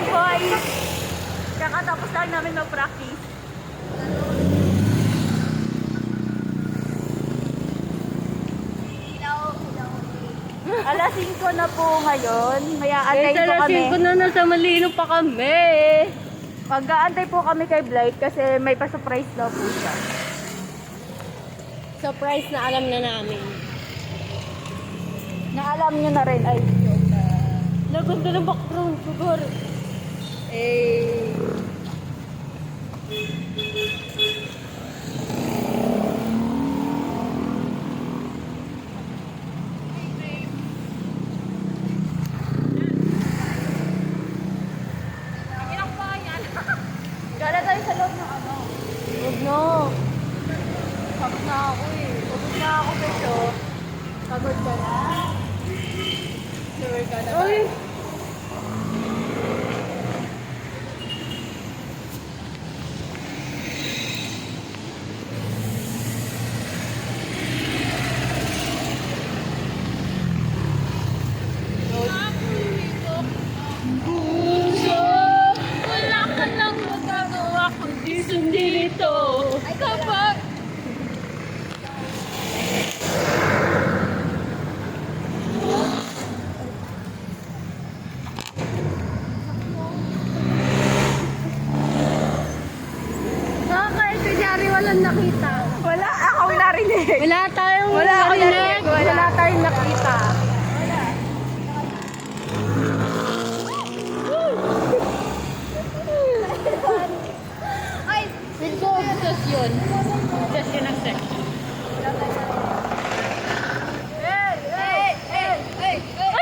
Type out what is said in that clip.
boys! Kakatapos lang namin mag-practice. Alas 5 na po ngayon. May aantay po kami. Alas 5 na, nasa Malino pa kami. Mag-aantay po kami kay Blight kasi may pa-surprise daw po siya. Surprise na alam na namin. Naalam nyo na rin. Ay, Naganda ng background, sugar. eh. Gala tayo sa loob ng ano. Huwag na. Pagod na ako eh. Pagod na ako, Beso. Pagod ka na? Sure ka na ba? Ay,